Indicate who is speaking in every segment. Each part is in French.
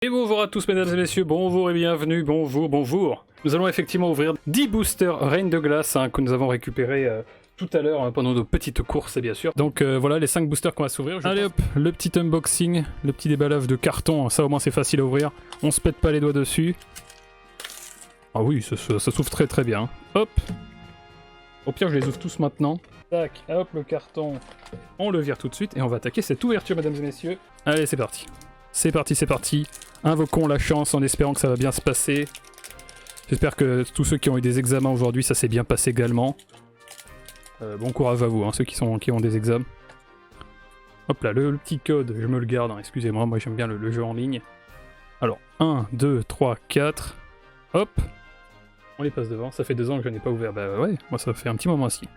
Speaker 1: Et bonjour à tous mesdames et messieurs, bonjour et bienvenue, bonjour. Nous allons effectivement ouvrir 10 boosters Reine de Glace que nous avons récupérés tout à l'heure pendant nos petites courses bien sûr. Donc voilà les 5 boosters qu'on va s'ouvrir. Allez hop, le petit unboxing, le petit déballage de carton, ça au moins c'est facile à ouvrir. On se pète pas les doigts dessus. Ah oui, ça s'ouvre très très bien. Hop. Au pire je les ouvre tous maintenant. Tac, hop le carton, on le vire tout de suite et on va attaquer cette ouverture mesdames et messieurs. Allez c'est parti. C'est parti, c'est parti. Invoquons la chance en espérant que ça va bien se passer. J'espère que tous ceux qui ont eu des examens aujourd'hui, ça s'est bien passé également. Bon courage à vous, hein, ceux qui ont des examens. Hop là, le petit code, je me le garde, hein, excusez-moi, moi j'aime bien le jeu en ligne. Alors, 1, 2, 3, 4. Hop. On les passe devant, ça fait 2 ans que je n'ai pas ouvert. Bah ouais, moi ça fait un petit moment aussi.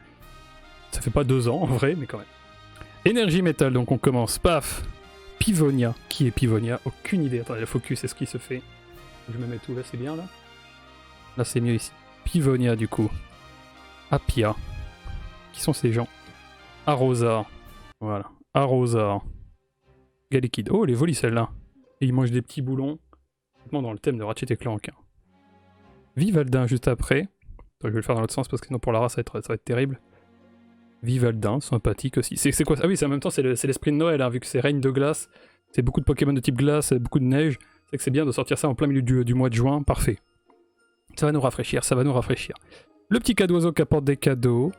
Speaker 1: Ça fait pas 2 ans en vrai, mais quand même. Énergie métal, donc on commence, paf. Pivonia. Qui est Pivonia? Aucune idée. Attendez, le focus, est-ce qu'il se fait? Je me mets tout là, c'est bien là? Là, c'est mieux ici. Pivonia, du coup. Apia. Qui sont ces gens? Arrosar. Voilà. Arrosar. Galekid. Oh, les volis, celle-là. Et ils mangent des petits boulons. Dans le thème de Ratchet et Clank. Vivaldin, juste après. Attends, je vais le faire dans l'autre sens parce que sinon pour la race, ça va être terrible. Vivaldin, sympathique aussi. C'est quoi ça? Ah oui, en même temps, c'est l'esprit de Noël, hein, vu que c'est Reine de Glace. C'est beaucoup de Pokémon de type glace, beaucoup de neige. C'est que c'est bien de sortir ça en plein milieu du mois de juin. Parfait. Ça va nous rafraîchir, ça va nous rafraîchir. Le petit cadeau qui apporte des cadeaux.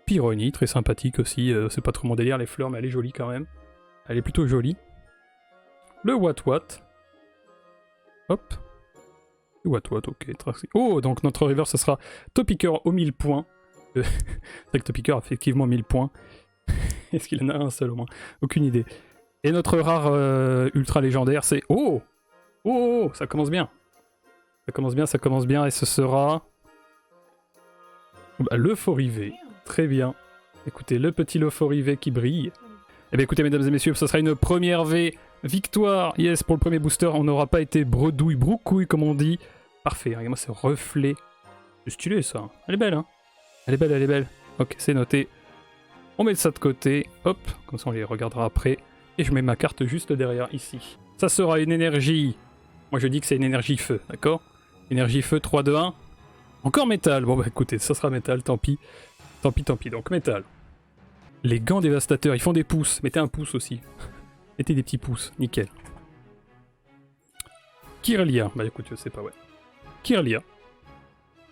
Speaker 1: Pyrrhony, très sympathique aussi. C'est pas trop mon délire, les fleurs, mais elle est jolie quand même. Elle est plutôt jolie. Le Wat-Wat. Hop. Le Wat-Wat, ok. Oh, donc notre river, ce sera Topiqueur aux 1000 points. C'est vrai que Topiqueur a effectivement 1000 points. Est-ce qu'il en a un seul au moins? Aucune idée. Et notre rare ultra légendaire, c'est... Oh, oh, ça commence bien. Ça commence bien, et ce sera... Bah, le Forivé. Très bien. Écoutez, le petit Loforivé qui brille. Eh bien écoutez mesdames et messieurs, ce sera une première V. Victoire, yes, pour le premier booster, on n'aura pas été bredouille, broucouille comme on dit. Parfait, regardez-moi ce reflet. C'est stylé ça. Elle est belle, hein. Elle est belle, elle est belle. Ok, c'est noté. On met ça de côté. Hop, comme ça on les regardera après. Et je mets ma carte juste derrière, ici. Ça sera une énergie. Moi je dis que c'est une énergie feu, d'accord? Énergie feu, 3, 2, 1. Encore métal. Bon bah écoutez, ça sera métal, tant pis. Tant pis, tant pis. Donc métal. Les gants dévastateurs, ils font des pouces. Mettez un pouce aussi. Mettez des petits pouces, nickel. Kirlia. Bah écoute, je sais pas, ouais. Kirlia.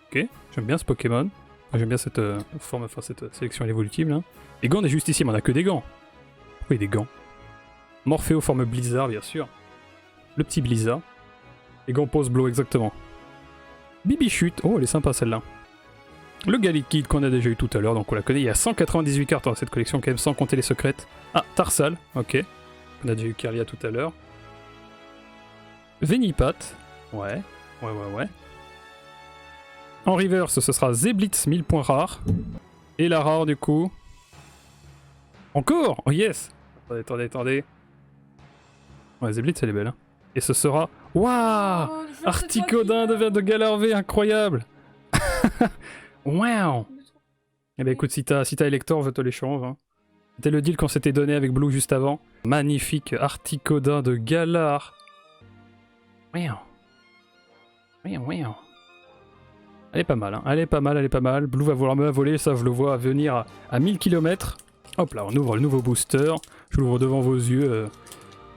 Speaker 1: Ok, j'aime bien ce Pokémon. J'aime bien cette forme, enfin cette sélection évolutive là. Les gants des justiciers, on a que des gants. Pourquoi il y a des gants? Morpheo forme Blizzard, bien sûr. Le petit Blizzard. Les gants pose blow, exactement. Bibichute, oh elle est sympa celle-là. Le Galekid qu'on a déjà eu tout à l'heure, donc on la connaît. Il y a 198 cartes dans cette collection, quand même, sans compter les secrètes. Ah, Tarsal, ok. On a déjà eu Kirlia tout à l'heure. Venipat, ouais. En reverse, ce sera Zeblitz 1000 points rares. Et la rare, du coup. Encore? Oh yes! Attendez. Ouais, Zeblitz, elle est belle. Hein. Et ce sera... Waouh! Articodin de Galarvé, incroyable! Waouh! Eh ben écoute, si t'as Elector, je te l'échange. Hein. C'était le deal qu'on s'était donné avec Blue juste avant. Magnifique Articodin de Galar. Waouh! Elle est pas mal, hein. Elle est pas mal. Blue va vouloir me la voler, ça je le vois venir à 1000 km. Hop là, on ouvre le nouveau booster. Je l'ouvre devant vos yeux.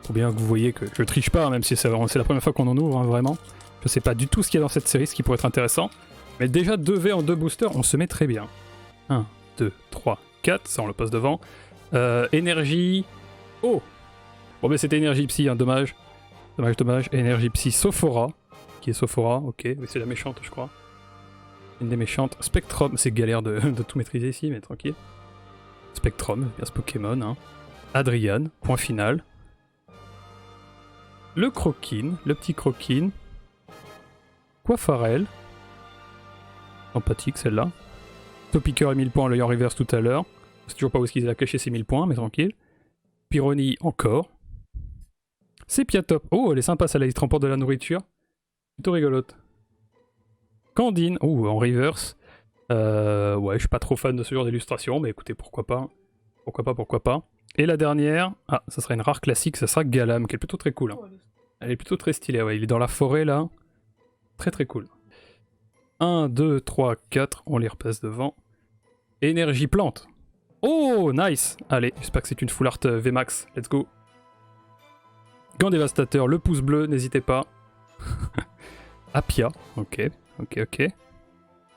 Speaker 1: Pour bien que vous voyez que je triche pas, hein, même si c'est la première fois qu'on en ouvre, hein, vraiment. Je sais pas du tout ce qu'il y a dans cette série, ce qui pourrait être intéressant. Mais déjà 2V en 2 boosters, on se met très bien. 1, 2, 3, 4, ça on le passe devant. Énergie... Oh! Bon mais c'était énergie psy, hein, dommage. Dommage. Énergie psy Sophora. Qui est Sophora, ok. Oui, c'est la méchante, je crois. Une des méchantes. Spectrum, c'est galère de tout maîtriser ici, mais tranquille. Spectrum, bien ce Pokémon. Hein. Adrian, point final. Le Croquine, le petit Croquine. Quafarel. Sympathique celle-là. Topiqueur et 1000 points, l'œil en reverse tout à l'heure. C'est toujours pas où est-ce qu'il a caché ses 1000 points, mais tranquille. Pyrrhony encore. Sepiatop. Oh, elle est sympa celle-là, il te remporte de la nourriture. Plutôt rigolote. Candine, oh, en reverse. Ouais, je suis pas trop fan de ce genre d'illustration, mais écoutez, pourquoi pas. Pourquoi pas. Et la dernière, ça sera une rare classique, ça sera Galam, qui est plutôt très cool. Hein. Elle est plutôt très stylée, ouais. Il est dans la forêt là. Très très cool. 1, 2, 3, 4. On les repasse devant. Énergie plante. Oh, nice. Allez, j'espère que c'est une full art VMAX. Let's go. Gant dévastateur, le pouce bleu, n'hésitez pas. Apia, ok, ok.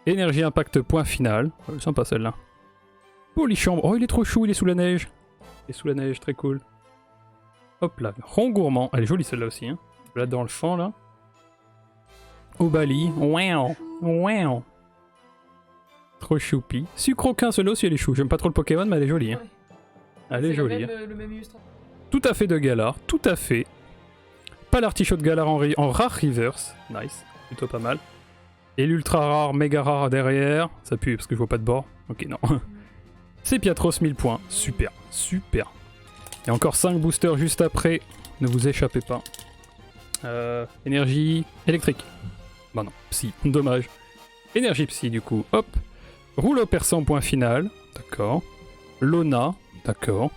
Speaker 1: Énergie impact point final. Sympa celle-là. Polychambre, oh il est trop chou, il est sous la neige. Il est sous la neige, très cool. Hop là, rond gourmand, elle est jolie celle-là aussi. Hein. Là dans le champ là. Obali, wow. Trop choupi. Sucroquin, celle-là aussi elle est chou. J'aime pas trop le Pokémon mais elle est jolie. Hein. Elle est jolie.
Speaker 2: Le même illustrateur.
Speaker 1: Tout à fait de Galar, tout à fait. Pas l'artichaut de Galar en rare reverse. Nice, plutôt pas mal. Et l'ultra rare, méga rare derrière. Ça pue parce que je vois pas de bord. Ok, non. C'est Piatros 1000 points. Super, super. Et encore 5 boosters juste après. Ne vous échappez pas. Énergie électrique. Bah non, psy, dommage. Énergie psy du coup, hop. Rouleau perçant point final. D'accord. Lona, d'accord.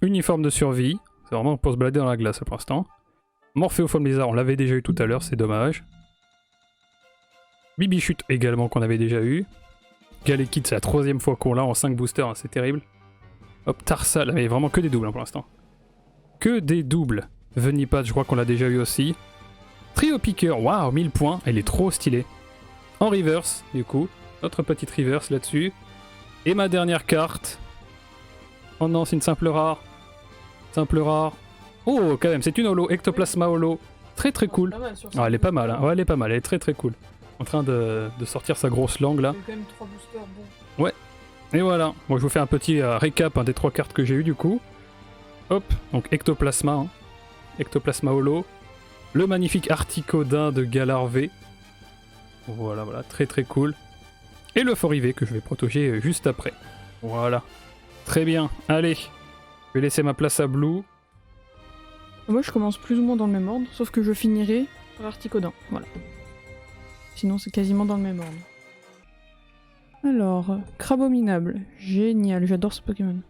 Speaker 1: Uniforme de survie. C'est vraiment pour se balader dans la glace pour l'instant. Morphéophone bizarre, on l'avait déjà eu tout à l'heure, c'est dommage. Bibichute également qu'on avait déjà eu. Galekid, c'est la 3ème fois qu'on l'a en 5 boosters, hein, c'est terrible. Hop, Tarsal, mais vraiment que des doubles hein, pour l'instant. Que des doubles. Venipad, je crois qu'on l'a déjà eu aussi. Trio Piqueur, waouh, 1000 points, elle est trop stylée. En reverse, du coup, notre petite reverse là-dessus. Et ma dernière carte. Oh non, c'est une simple rare. Simple rare. Oh, quand même, c'est une holo, Ectoplasma holo. Très très cool. Ah, elle est pas mal, hein. Ouais, elle est pas mal, elle est très très cool. En train de sortir sa grosse langue là.
Speaker 2: Il y a quand même 3 boosters, bon.
Speaker 1: Ouais. Et voilà. Moi je vous fais un petit récap des 3 cartes que j'ai eu du coup. Hop, donc Ectoplasma. Hein. Ectoplasma holo. Le magnifique Articodin de Galar V. Voilà, voilà, très très cool. Et le Forivé que je vais protéger juste après. Voilà. Très bien. Allez. Je vais laisser ma place à Blue.
Speaker 3: Moi je commence plus ou moins dans le même ordre, sauf que je finirai par Articodin, voilà. Sinon c'est quasiment dans le même ordre. Alors, Crabominable, génial, j'adore ce Pokémon.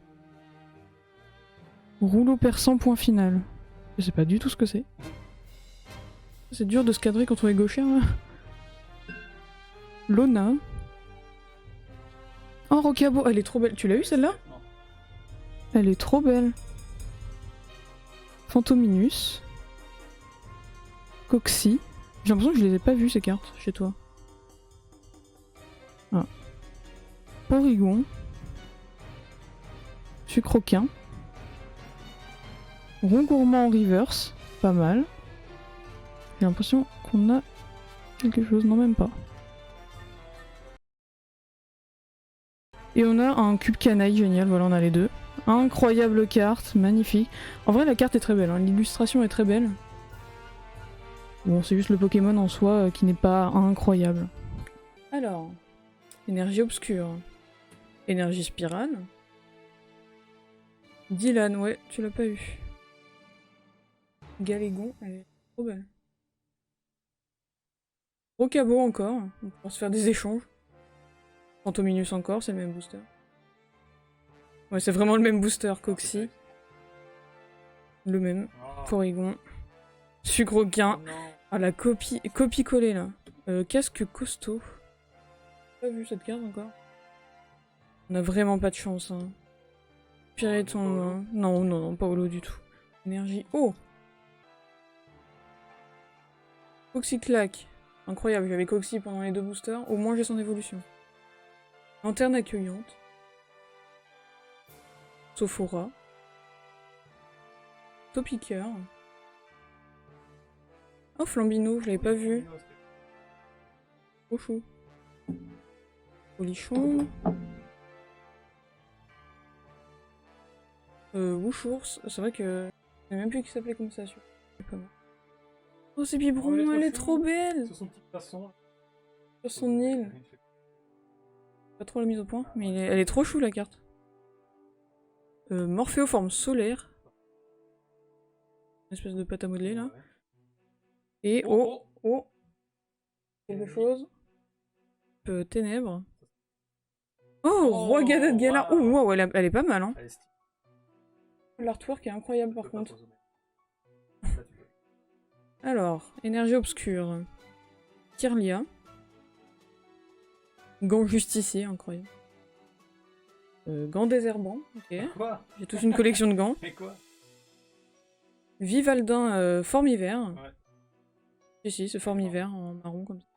Speaker 3: Rouleau perçant point final. Je sais pas du tout ce que c'est. C'est dur de se cadrer quand on est gaucher là. Lona. Oh Rocabo, elle est trop belle. Tu l'as eu celle-là? Elle est trop belle. Phantominus. Coxy. J'ai l'impression que je les ai pas vues ces cartes chez toi. Ah. Porygon. Sucroquin. Rongourmand en reverse. Pas mal. J'ai l'impression qu'on a quelque chose. Non, même pas. Et on a un cube canaille génial. Voilà, on a les deux. Incroyable carte, magnifique. En vrai, la carte est très belle, hein. L'illustration est très belle. Bon, c'est juste le Pokémon en soi qui n'est pas incroyable. Alors, énergie obscure, énergie spirale. Dylan, ouais, tu l'as pas eu. Galégon, elle est trop belle. Rocabo encore, on peut se faire des échanges. Phantominus encore, c'est le même booster. Ouais, c'est vraiment le même booster, Coxy. Le même. Porygon. Sucroquin. Ah, la copie collée là. Casque costaud. J'ai pas vu cette carte encore. On a vraiment pas de chance. Hein. Pyréton. Hein. Non, non, non, pas holo du tout. Énergie. Oh! Coxyclac. Incroyable, j'avais Coxy pendant les 2 boosters. Au moins j'ai son évolution. Lanterne accueillante. Sophora. Topiqueur. Oh, Flambino, je l'avais pas vu. Trop chou. Polichon. Wouchours. C'est vrai que... Je sais même plus qui s'appelait comme ça, celui-là. Pas mal. Oh, c'est Biberon, elle est trop belle!
Speaker 1: Sur son petit poisson.
Speaker 3: Sur son île. Pas trop la mise au point, mais elle est trop chou la carte. Morphéoforme solaire. Une espèce de pâte à modeler là. Et oh, oh, quelque chose. Ténèbres. Oh, Roi Gadat Galar. Oh, wow, elle est pas mal hein. L'artwork est incroyable par contre. Alors, énergie obscure. Kirlia. Gant justicier, incroyable. Gant désherbant, ok.
Speaker 1: Quoi?
Speaker 3: J'ai toute une collection de gants.
Speaker 1: Mais quoi?
Speaker 3: Vivaldin formivert.
Speaker 1: Ouais.
Speaker 3: Si, c'est formivert en marron comme ça.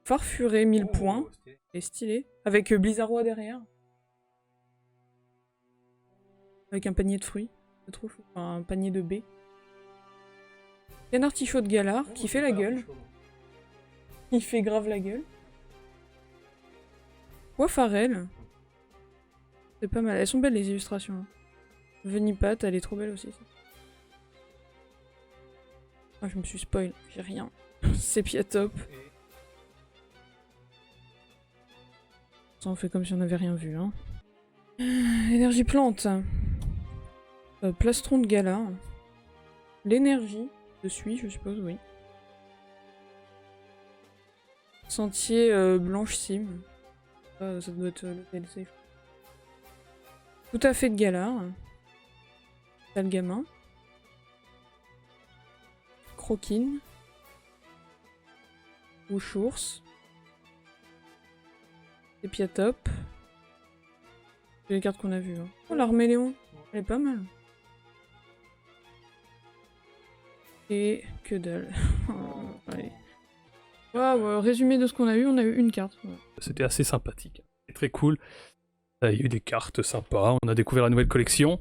Speaker 3: Farfuré 1000 points. Et stylé. Avec Blizzardois derrière. Avec un panier de fruits, je trouve. Enfin, un panier de baies. Un artichaut de Galar qui fait la gueule. Il fait grave la gueule. Wafarel. C'est pas mal. Elles sont belles les illustrations. Hein. Venipat, elle est trop belle aussi. Ah, je me suis spoil. J'ai rien. Sépia top. Ça, on fait comme si on n'avait rien vu. Hein. Énergie plante. Plastron de Galar. L'énergie. Je suis, je suppose, oui. Sentier Blanche Cime. Ça doit être le DLC. Tout à fait de Galar. T'as le gamin. Croquine. Ouchours. Épiatop. C'est les cartes qu'on a vues. Hein. Oh, l'Arméléon. Elle est pas mal. Et que dalle. Allez. Wow, résumé de ce qu'on a eu, on a eu une carte. Ouais.
Speaker 1: C'était assez sympathique. C'était très cool. Il y a eu des cartes sympas. On a découvert la nouvelle collection.